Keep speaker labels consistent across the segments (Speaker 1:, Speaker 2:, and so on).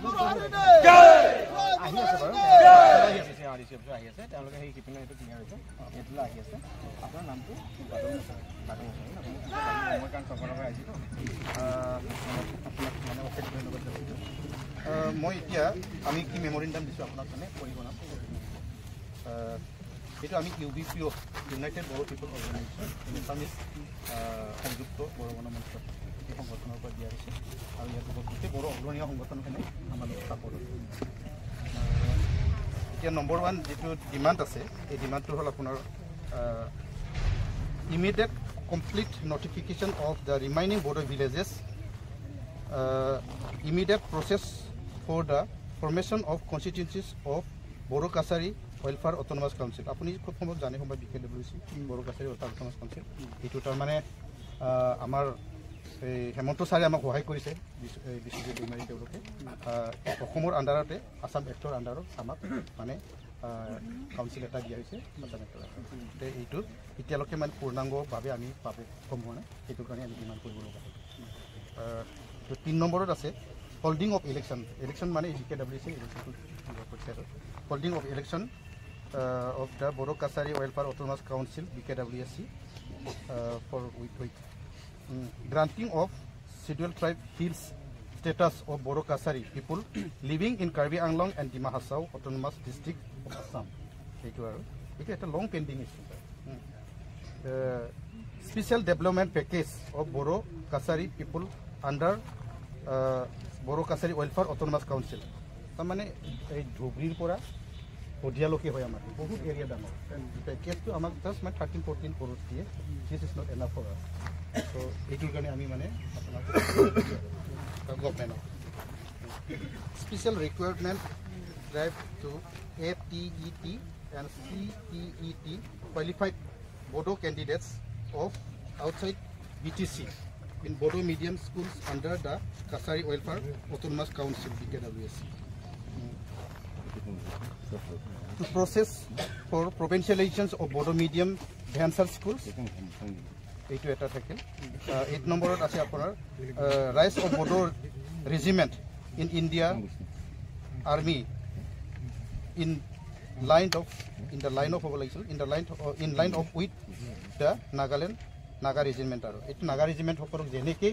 Speaker 1: মই এতিয়া আমি কি মেমোরেন্ডাম দিছো আপনার মানে পড়িব না এটা আমি ইউবিপিও ইউনাইটেড বড়ো পিপল অর্গানাইজেশন নেশামিজ সংযুক্ত বড়ো গণমঞ্চ এই সংগঠনের পৰা দিয়া হৈছে আৰু ইয়াত গোটেই বড়ো অগ্ৰণীয় সংগঠনখিনি আমাৰ সাপোৰ্ট এতিয়া নম্বৰ 1 যেটো ডিমান্ড আছে এই ডিমান্ডটো হ'ল আপোনাৰ immediate complete notification of the remaining Bodo villages, immediate process for the formation of constituencies of Bodo Kasari Welfare Autonomous Council. Apuni khub khomok jane hoba BKWC Bodo Kasari Welfare Autonomous Council. Etu tar mane amar Hemonto sare amak hohai korise bisuje dimari teoloke Ohomor andarate Assam Actor andarot amak mane council এটা দিয়া হৈছে এইটো এতিয়ালৈকে মানে পূৰ্ণাংগভাৱে আমি পাবে সম্ভৱ নাই সেইটো কাৰণে আমি ডিমাণ্ড কৰিব লগা হয় 3 নম্বৰত আছে হোল্ডিং অফ ইলেকশ্যন মানে BKWC holding of election of the Bodo Kachari welfare autonomous council BKWC for with granting of schedule tribe hills status of Bodo Kasari people living in Karbi Anglong and Dima Hasao Autonomous District of Assam. It is a long pending issue. Special development package of Bodo Kasari people under Bodo Kasari Welfare Autonomous Council. Samane a Dhubrir Pora Odialoke Hoyamati, Bohut area damo. Package to among just 13-14 crores. This is not enough for us. So it will get Ami Mane. Special requirement drive to ATET and CEET qualified Bodo candidates of outside BTC in Bodo medium schools under the Kasari Welfare Autonomous Council BKWC. To process for provincializations of Bodo medium dancer schools. 8 number আছে আপোনাৰ rise of Bodo regiment in India army in line of with the Naga regiment আৰু এই Naga regiment সকলক যেনেকে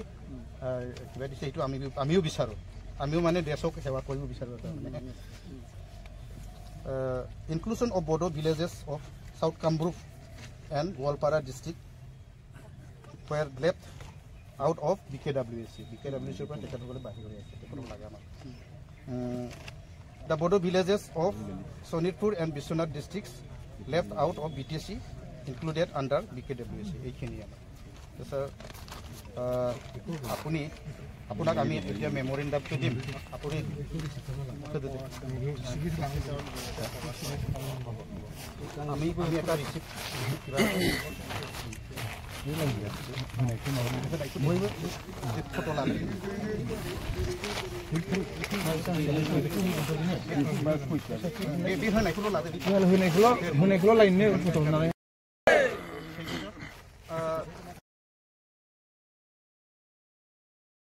Speaker 1: কিবা দিছে এইটো আমিও বিচাৰো আমিও মানে দেশক সেৱা কৰিব বিচাৰো inclusion of Bodo villages of South Kamrup and Goalpara district were left out of BKWC. BKWC upon the Bodo villages of Sonitpur and Biswanath districts left out of BTC included under BKWC. Apuni আপোনাক আমি এতিয়া memorandum টো দিম আপুনি আমি এটা ৰিসিপ্ট photo লাগে